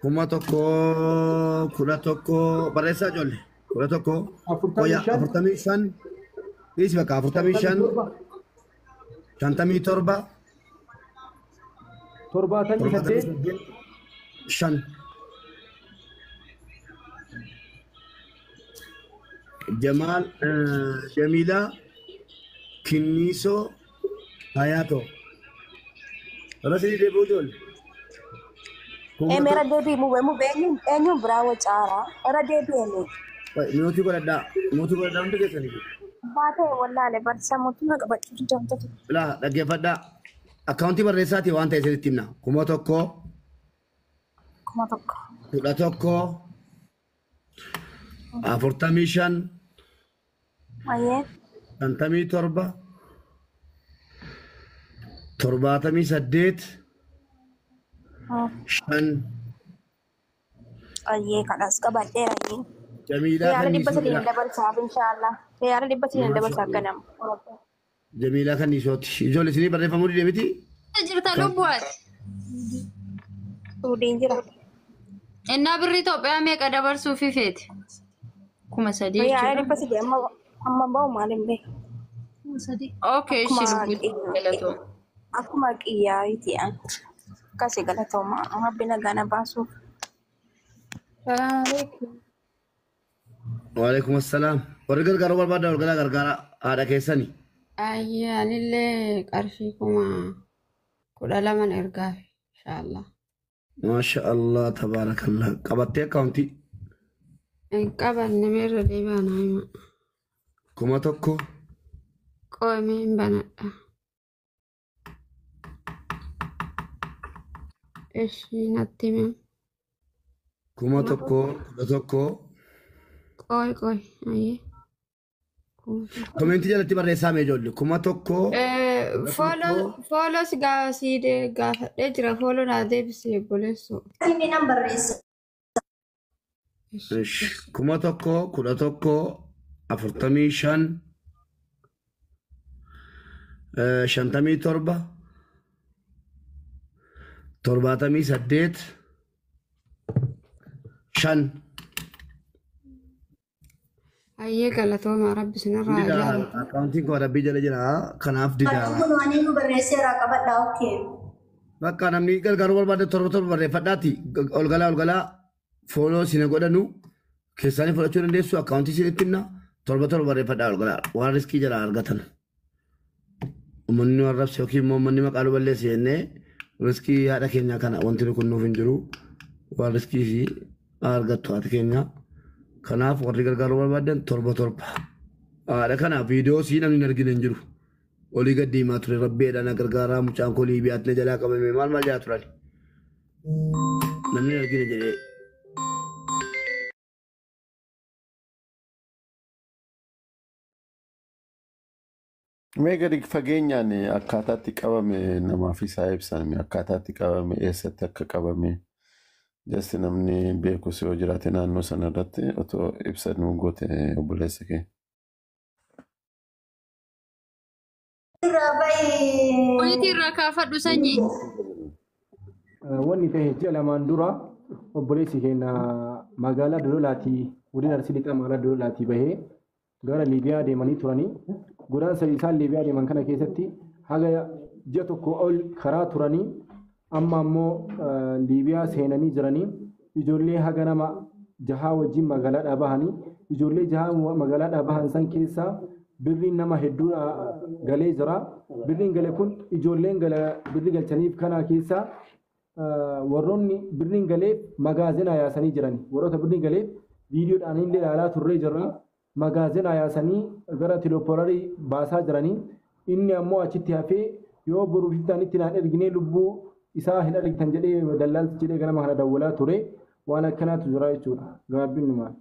kuma tokko kudha tokko barreessaa ijoollee kudha tokko qoya 45 dhiisi bakka 45 57 5 Jamal Jamila Kiniso Hayato Rasidi de Bujol मेरा देवी मुझे मुझे any Bravo चारा मेरा देवी है नहीं Mutu ko da untu ke sani बात है वल्ला ले पर सब मुझे ना कब चुट जाता तो la dhaggeeffadha akkaawuntii barreessaati waan ta'e isinitti himna kuma tokko kudha tokko 45 आये 57 78 5 आये कलास का बात है आये Jamila यार kan डिब्बा से nisooti नहीं डबल साफ इंशाल्लाह यार डिब्बा से नहीं डबल साफ करना Jamila kan nisooti ijoollee isinii barreeffamuu dide miti jirta lubbuwaat तू danger innaa birri Itoophiyaa meeqa dabarsuu fi feete 3,000 यार डिब्बा से अम्मा अम्मा बाव मालूम बे okay ishi lubbuutti galatoo aku maki ya itu ya kasih galatoo ma amma bina gana basu salaamaaleykum Waalaikum assalam warri gargaaruu barbaada walgalaa gargaara haadha keessanii ayyaanillee qarshii 12,000 ergaaf inshaallah Masha Allah tabaarakallah qabattee akkaawuntii hin qabanne meerra deebi'aa naa hima kuma tokko qoomee hin banadha ishii natti hime kuma tokko kudha tokko qooy ayyee komentii jalatti barreessaa mee ijoollee kuma tokko Follow gaasii gaafadhee jira. Follow naa deebisee obboleessu. ini number is kuma tokko kudha tokko 45 57 78 5 Ayyee galatooma rabbi sinirraa ilaala. akkaawuntiin koo rabbii jala jira kanaaf didaala aku nuani nu berese rakabat dah oke bakka namni gargaaruu barbaade torba barreeffadhaati olgalaa fooloo sina godhanu keessaanii fudhachuu dandeessu akkaawuntii isinitti himna torba barreeffadhaa olgalaa waan riskii jala argatan uummanni waan rabse yookiin immoo uummanni maqaa balleessi jennee riskii haadha keenyaa kana wanti kun nuuf hin jiru waan riskii fi argattu haati keenya kanaaf warri gargaaruu barbaadan torba haadha kana viidiyoo sii namni hin argine hin jiru olii gad deemaa ture rabbeedhaan gargaaraa mucaan koo liibiyaatti jalaa qabame maal jaa turan namni hin argine jedhee Mee gadi fageenyaan akkaataatti qabame namaaf isaa ibsan akkaataatti qabame eessatti akka qabame jasti namni beekus yoo jiraate naannoo sana irratti otoo ibsanuu goote obboleessa kee. Wayitii irraa kaafadhu sanyii. Wanni ta'e ji'a lamaan dura obboleessi keenya magaalaa Dodolaatii godina Arsii Lixaa magaalaa Dodolaatii bahee gara Liibiyaa deemanii turanii godaan sadii isaan Liibiyaa deeman kana keessatti haga ji'a tokko ol karaa turanii amma ammoo Liibiyaa seenanii jiranii ijoollee haga nama jahaa wajjin magaalaadhaa bahanii ijoollee jahaa magaalaadhaa bahan san keessaa birriin nama hedduu galee jira. Birriin gale kun ijoolleen birri galchaniif kana keessaa warroonni birriin galeef magaazina yaasanii jiran warroota birriin galeef viidiyoodhaan illee ilaalaa turree jirra. Magaazina yaasanii gara tiloopoorarii baasaa jiranii inni ammoo achitti hafee yoo boruuf itti naan erginee lubbuu isaa hin argitan jedhee dallaalti jedhee ganama kana dawwalaa ture waan akkanaatu jira jechuudha gabaabinnumaan.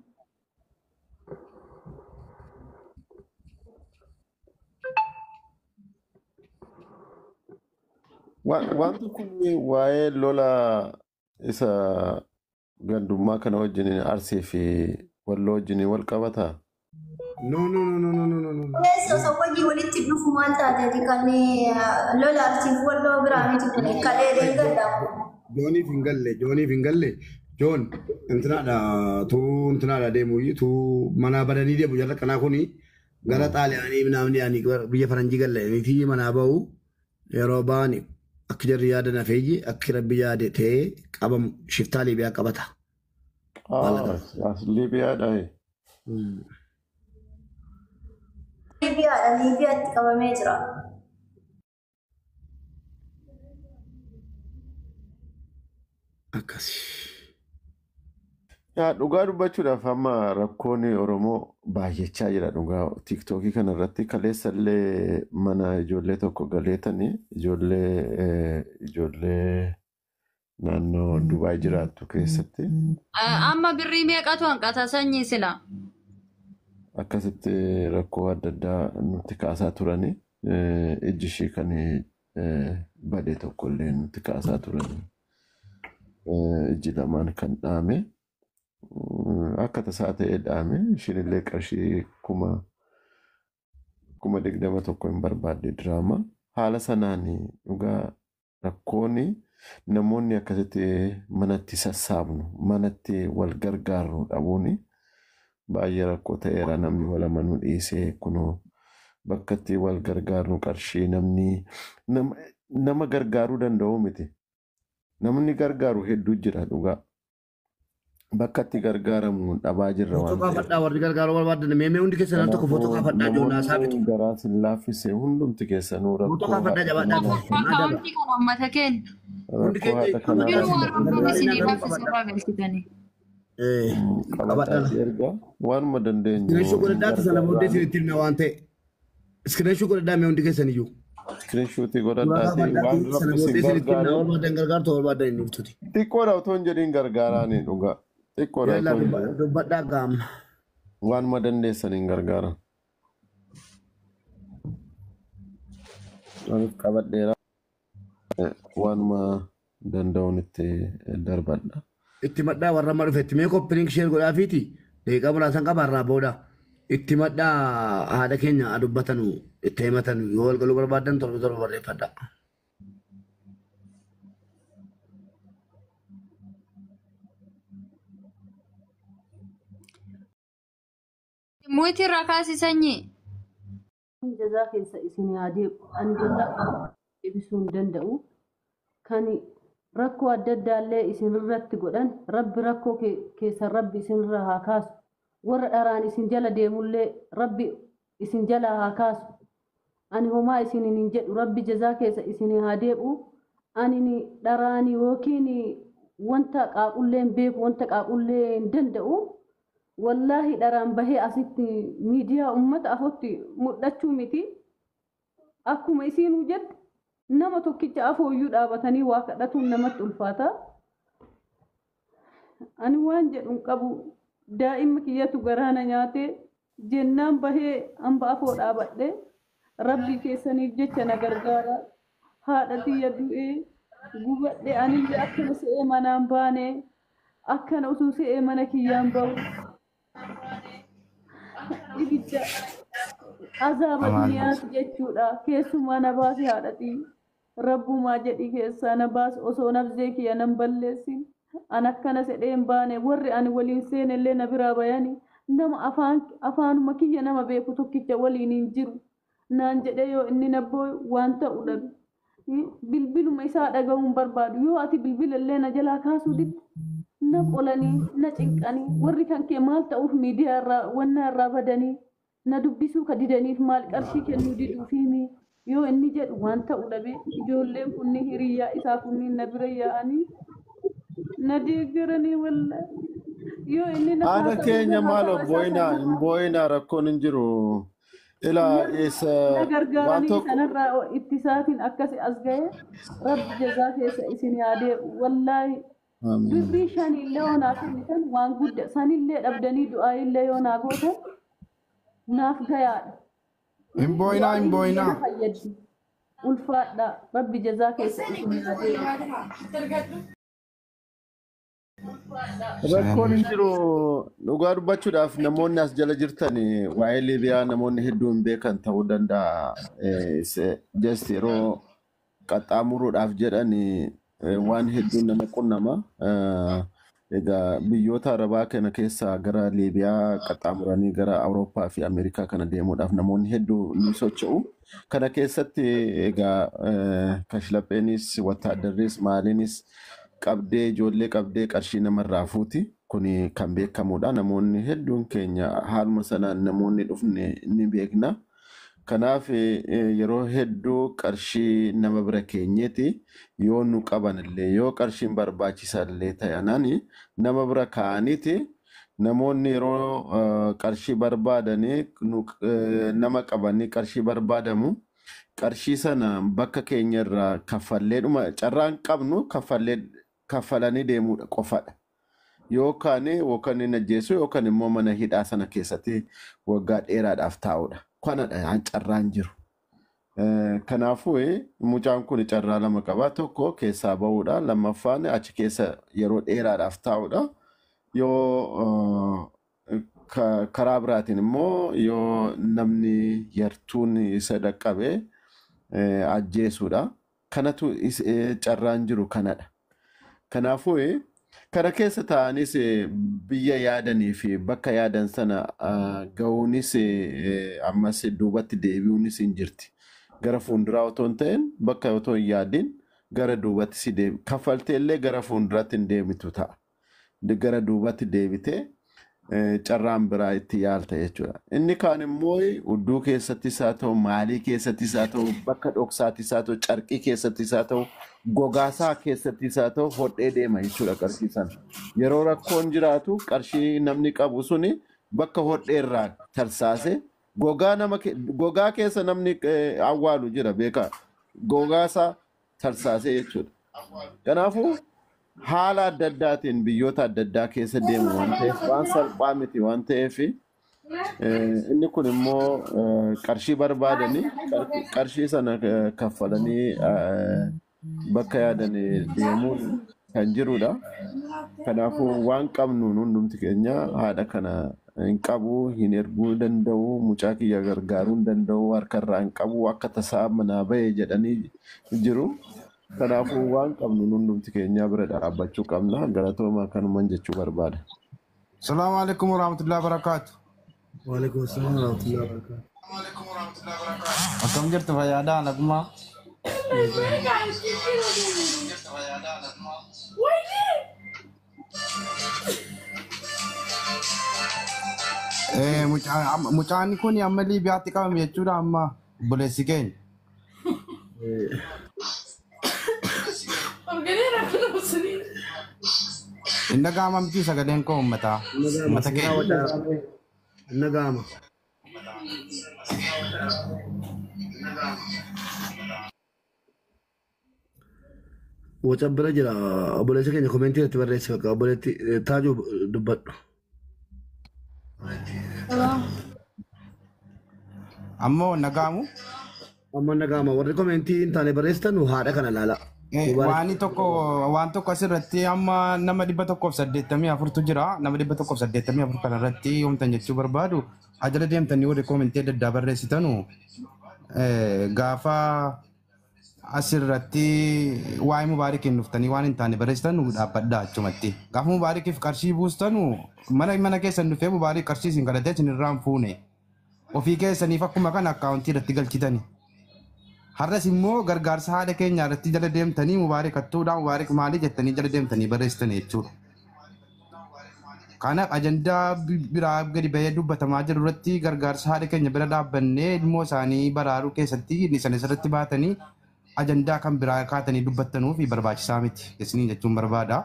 Wanti kun waa'ee lola isa gandummaa kana wajjin Arsii fi Walloo wajjin wal qabataa? No. Eso so wajji walitti dhufu maal taateti kan lola Arsiif Walloo biraa miti kun kalee deeggadha. Jooniif hin galle Joon intinaadha deemuu tu manaa badanii deemu jarra kanaa kuni gara xaaliyaanii namni ani biyya faranjii galleeniiti manaa ba'u yeroo ba'ani akka jarri yaada nafeeyyi akka rabbi yaade ta'ee qabamu shiftaa Liibiyaa qabata. Liibiyaadha. Liibiyaatti qabamee jira. Akkasi. Yaa dhugaa dubbachuudhaaf amma rakkoon Oromoo baay'achaa jira dhugaa tiiktookii kanarratti kaleessallee mana ijoollee tokko galeetanii ijoollee naannoo Dubaay jiraattu keessatti. Amma birrii meeqatu hanqata sanyii sila? Akkasitti rakkoo adda addaa nutti kaasaa turani. Ijji ishee kan badee tokkollee nutti kaasaa turani. Ijji lamaan kan dhaame. Akka tasaa ta'ee dhaame ishiinillee qarshii kuma 21 hin barbaadde diraama. Haala sanaan dhugaa rakkoon namoonni akkasitti manatti sassaabnu manatti wal gargaarru dhabuuni baay'ee rakkoo ta'eera namni wal amanuu dhiisee kunoo bakka itti wal gargaarnu qarshii nama gargaaruu danda'u miti. Namni gargaaru hedduu jira dhugaa. Bakka itti gargaaramu dhabaa jirra waan ta'eef. Footoo kaafadhaa warri gargaaruu barbaadan meemee hundi keessan al tokko footoo kaafadhaa joonaa saabitu. Garaa sin laaffise hundumti keessanuu rakkoo. Footoo kaafadhaa jabaadhaa. Akkaawuntii kan uummata keenya. Hundi keenya waanuma dandeenyu. Iskiriinshuu godhadhaatti sana booddee isinitti himna waan ta'e. Iskiriinshuu godhadhaa mee hundi keessan iyyuu. Iskiriinshuutii godhadhaatti waan rabbi si gargaaru barbaadan inni ibsuti. Xiqqoodha otoo hin jedhiin gargaaraanii dhugaa. Xiqqoodha otoo hin jedhiin. Dubbadhaa gaama. Waanuma dandeessaniin gargaara. Waanuma qabadheera. Waanuma danda'uun itti darbadha. Itti maddaa warra amma dhufetti mee koppiliink ishee godhaafiiti deeqaa muraasan qaba irraa booda itti maddaa haadha keenya dubbatanu itti himatanu yoo wal galuu barbaadan torba barreeffadha. Muitii irraa kaasisanyii. Jazaa keessa isin yaadee ani deebisuu hin danda'u. Kan rakkoo adda addaallee isin irratti godhan rabbi rakkoo keessa rabbi isin irraa haa kaasu. Warra dharaan isin jala deemullee rabbi isin jala haa kaasu. Ani homaa isin hin jedhu rabbi jazaa keessa isin haa deebi'u. Ani dharaan yookiin wanta qaaqulleen beeku wanta qaaqullee hin danda'u. Wallaahi dharaan bahee asitti miidiyaa uummata afootti mul'achuu miti. Akkuma isin jette nama tokkicha afooyyuu dhaabatanii waa kadhatuun namatti ulfaata. Ani waan jedhu qabu daa'imma kiyyatu garaana nyaatee jennaan bahee hamba afoo dhaabadhe rabbii keessaniif jecha na gargaara. Haadha tiyya du'ee gubadhe anillee akkana se'ee manaan baane akkana osoo se'ee mana kiyyaan bahu. Ibidda azaaba duniyaati jechuudha. Keessumaa na baase haadhatii. Rabbumaa jedhi keessaa na baase osoo nabzee kiyya nan balleessin. An akkana sedheen baane warri ani waliin seenellee na biraa bayani. Nama afaanuma kiyya nama beeku tokkicha waliin hin jiru. Naan jedhe yoo inni nabboo waan ta'u dhabe. Bilbiluma isaa dhagahuun barbaadu. Yoo ati bilbilallee na jalaa kaasuu didde na qolanii na cinqanii warri kan kee maal ta'uuf miidiyaa irraa wanna irraa badanii na dubbisuu ka didaniif maal qarshii kennuu diduufiimi yoo inni jedhu waan ta'u dhabe ijoolleen kunni hiriyyaa isaa kunniin na bira yaa'anii na deeggaranii walla yoo inni na haadha keenya maal boo'inaa rakkoon hin jiru ilaa isa gargaaranii sanarraa ittisaatiin akkasi as ga'e rabbi jazaa keessa isin yaadee wallaahi birrii shanillee yoonaa kennitan waan guddaa sanillee dhabdanii du'aayillee yoonaa gootan naaf gayaadha. Hin boo'inaa. Ulfaadha rabbi jazaa keessa isin yaadee. Rakkoon hin jiru dhugaa dubbachuudhaaf namoonni as jala jirtan waa'ee Liibiyaa namoonni hedduun beekan ta'uu danda'a. Just yeroo qaxxaamuruudhaaf jedhan waan hedduun nama qunnama. Egaa biyyoota Arabaa kana keessaa gara Liibiyaa qaxxaamuranii gara Awurooppaa fi Ameerikaa kana deemuudhaaf namoonni hedduu ni socho'u. Kana keessatti egaa kashlapheenis, wattaaddarris, maaliinis qabdee ijoollee qabdee qarshii namarraa fuuti. Kuni kan beekamudha. Namoonni hedduun keenya haaluma sanaan namoonni dhufne ni beekna. Kanaaf yeroo hedduu qarshii nama bira keenyeeti yoo nu qabanillee yoo qarshiin barbaachisallee ta'anani nama bira kaa'aniiti namoonni yeroo qarshii barbaadanii nama qabanii qarshii barbaadamu qarshii sana bakka keenyarraa kaffalleedhuma carraan qabnu kaffalanii deemuudha qofadha. Yookaan hin ajjeesu yookaan immoo mana hidhaa sana keessatti waggaa dheeraadhaaf taa'uudha. Kanadha carraan jiru. Kanaafuu mucaan kun carraa lama qaba. Tokko keessaa bahuudha. Lammaffaan achi keessa yeroo dheeraadhaaf taa'uudha. Yoo karaa biraatiin immoo yoo namni yartuun isa dhaqqabe ajjeesuudha. Kanatu carraan jiru kanadha. Kanaafuu kana keessa ta'anis biyya yaadanii fi bakka yaadan sana ga'uunis ammas duubatti deebi'uunis hin jirti. Gara fuulduraa otoo hin ta'in bakka otoo hin yaadin gara duubatti si deebi. Kaffaltee illee gara fuulduraatti hin deemitu ta'a. Gara duubatti deebitee carraan biraa itti yaalta jechuudha. Inni kaan immoo udduu keessattis haa ta'u, maalii keessattis haa ta'u, bakka dhoksaattis haa ta'u, carqii keessattis haa ta'u, gogaasaa keessattis haa ta'u hodhee deema jechuudha qarshii sana. Yeroo rakkoon jiraatu qarshii namni qabu suni bakka hodheerraa tarsaase gogaa keessa namni awwaalu jira beekaa. Gogaasaa tarsaase jechuudha. Kanaafuu haala adda addaatiin biyyoota adda addaa keessa deemu waan ta'eef waan salphaa miti waan ta'eef inni kun immoo qarshii barbaadanii qarshii sana kaffalanii bakka yaadan deemuun kan jirudha. Kanaafuu waan qabnu hundumti keenya haadha kana hin qabu hin erguu danda'u mucaa kiyya gargaaruu hin danda'u harkarraa hin qabu akka tasaa manaa bahee jedhanii jiru. Kanaafuu waan qabnu hundumti keenya bira dhaabbachuu qabna. Galatooma kanumaan jechuu barbaada. Assalamu alaikum warahmatullahi wabarakatuh. Waalaikum assalam warahmatullahi wabarakatuh. Akkam jirtu fayyaadhaa naguma. Mucaan kun amma Liibiyaatti qabame jechuudha amma buleessi keenya. Inna gama miti sagaleen koo ummata keenya. Inna gama. Waca bira jira obboleessa keenya komentii irratti barreessi bakka obboleetti taajuu dubbadhu. Ammoo nagaamu. Amma nagama warri komentii hin taane barreessitan haadha kana laala. Waan tokko asirratti amma nama 184 jira. Nama 184 kanarratti yoomtan jechuu barbaadu ajala deemtanii warri komentii adda addaa barreessitanu gaafa asirratti waa'ee mubaarikiin dhuftanii waan hin taane barreessitanu dhaabbadhaa achumatti. Gaafa mubaarikiif qarshii buustanu mana keessan dhufee mubaarik qarshii isin kadhatee isin irraan fuune ofii keessaniif akkuma kana akkaawuntii irratti galchitani. Har'as immoo gargaarsa haadha keenya irratti jala deemtanii mubaarik hattuudhaan mubaarik maalii jettanii jala deemtanii barreessitanii jechuudha. Kanaaf ajandaa biraa gadi bahee dubbatamaa jiru irratti gargaarsa haadha keenya bira dhaabbannee ilmoo isaanii baraaruu keessatti isaan irratti baatanii ajandaa kan biraa kaatanii dubbattanuu fi barbaachisaa miti isinii jechuun barbaada.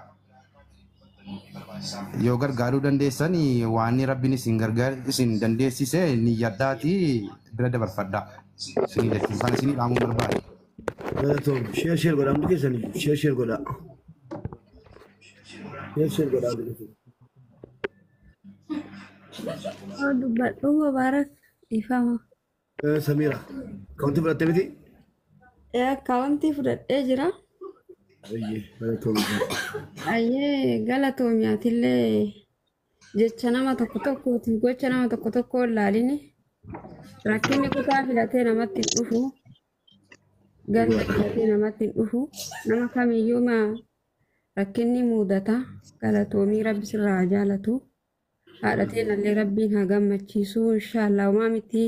Yoo gargaaruu dandeessan waan rabbiin isin gargaar isin dandeessise ni yaaddaati bira dabarfadhaa. Isinii jechuun kan isinii dhaamuun barbaada. Galatoom sheer godhaa hundi keessanii sheer godhaa. Sheer godhaa hundi keessanii. Dubbadhu Mubaarak ifama. Samira kawanti fudhattee miti? Kawanti fudhadhee jira. Ayyee galatoomiyaatiillee jecha nama tokko tokkooti gocha nama tokko tokko laalini rakkinni kutaa filatee namatti hin dhufu gadi filatee namatti hin dhufu nama kamiyyuu rakkinni mudata galatoomii rabbi sirraa jaalatu haadhateen illee rabbiin haa gammachiisu inshaallah uumaa miti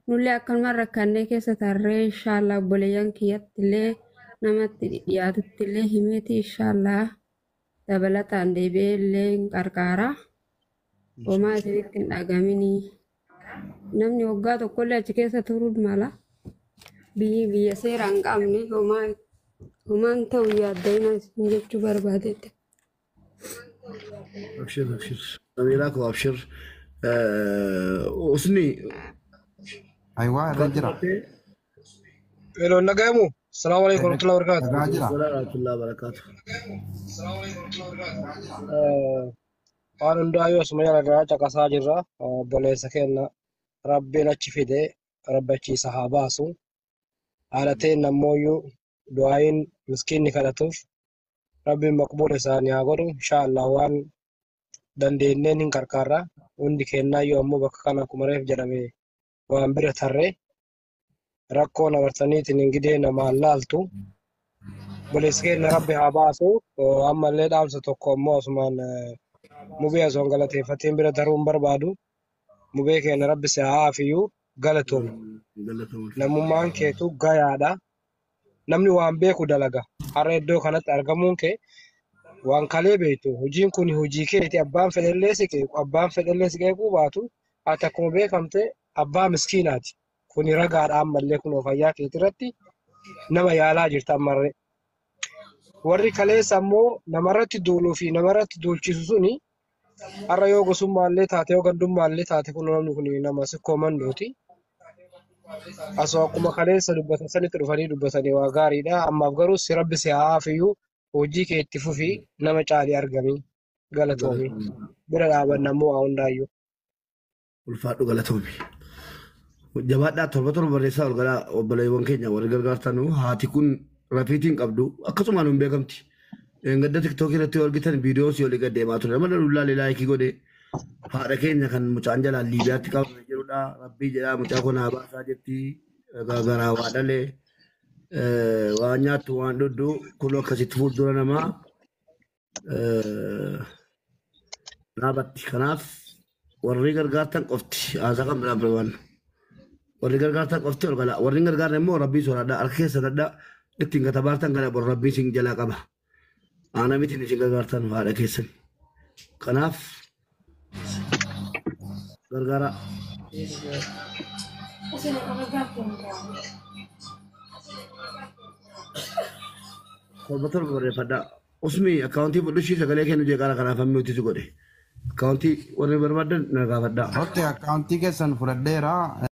nullee akkanumaan rakkannee keessa tarree inshaallah obboleeyyan kiyyatti illee namatti dhiyaatutti illee himeeti inshaallah dabalataan deebi'ee illee qarqaara uumaa isinitti hin dhagaminii namni waggaa tokkollee achi keessa turuu mala biyya seera hin qabne homaan ta'u yaaddayna isin jechuu barbaadetti. أبشر أميراك وأبشر أسني أيوة رجرا Hello, Nagamu. Assalamu alaikum warahmatullahi wabarakatuh. رجرا ورحمة الله وبركاته. Waan hundaayuu asuma irraa caqasaa jirra. Obboleessa keenya Rabbiin achi fide rabbachiisa haa baasu. Haala ta'een ammoo du'aayin miskiinni kadhatuuf Rabbiin maqbuula isaanii haa godhu. Inshaallah waan dandeenyeen hin qarqaarra. Hundi kennaayyuu ammoo bakka kana akkuma reef jedhame waan bira tarree rakkoo namartaniitiin hin gidee namaan laaltu. Obboleessi keenya Rabbi haa baasu. Ammallee dhaamsa tokko ammoo asumaan mubee osoo hin galateeffatiin bira daruun barbaadu. Mubee keenya Rabbi si haa afiyyuu galatoome. Namummaan keetu gayaadha. Namni waan beeku dalaga. Har'a iddoo kanatti argamuun kee waan kalee beektu. Hojiin kun hojii keeti abbaan fedhellee si qeequ. Abbaan fedhellee si qeequu baatu ati akkuma beekamte abbaa miskiinaati. Kuni ragaadha ammallee kun fayyaa keetii irratti nama yaalaa jirta ammarree. Warri kaleessa ammoo namarratti duuluu fi namarratti duulchisu suni har'a yoo gosummaallee taate yoo gandummaallee taate kun namni kun nama sikkoo mandooti. Asoo akkuma kaleessa dubbatan sanitti dhufanii dubbatanii waa gaariidha. Ammaaf garuu si Rabbi si haa afiyyuu hojii kee itti fufii nama caalii argamii galatoomii bira dhaabanna ammoo haa hundaayyuu. Ulfaadhu galatoomii. Jabaadhaa torba barreessaa ol galaa obboleewwan keenya warri gargaartanuu haati kun rafiitiin qabdu akkasumaan hin beekamti. Gadda tiktookii irratti yoo argitan viidiyoo si olii gad deemaa ture. Nama dhullaalee laayikii godhe haadha keenya kan mucaan jalaan Liibiyaatti qabamee jirudha. Rabbii jedhaa mucaa kun haa baasaa jetti garaa waa dhalee waan nyaattu waan dhudhu kun akkasitti fuuldura namaa dhaabatti. Kanaaf warri gargaartan qofti haasaa kan biraan barbaannu. Warri gargaartan qofti ol galaa. Warri gargaartan immoo rabbii soraadhaa harka keessa dadhaa ittiin gatabaartan kana bor rabbii isin jalaa qaba. Ana miti isin gargaartan haadha keessan. Kanaaf gargaara. Torba barreeffadhaa. Usmi akkaawuntii fudhishii sagalee kennu jeeqaara kanaaf hammi hojjetu godhe. Akkaawuntii warri barbaadan na gaafadhaa. اوكي اكونتي كيسن فرديرا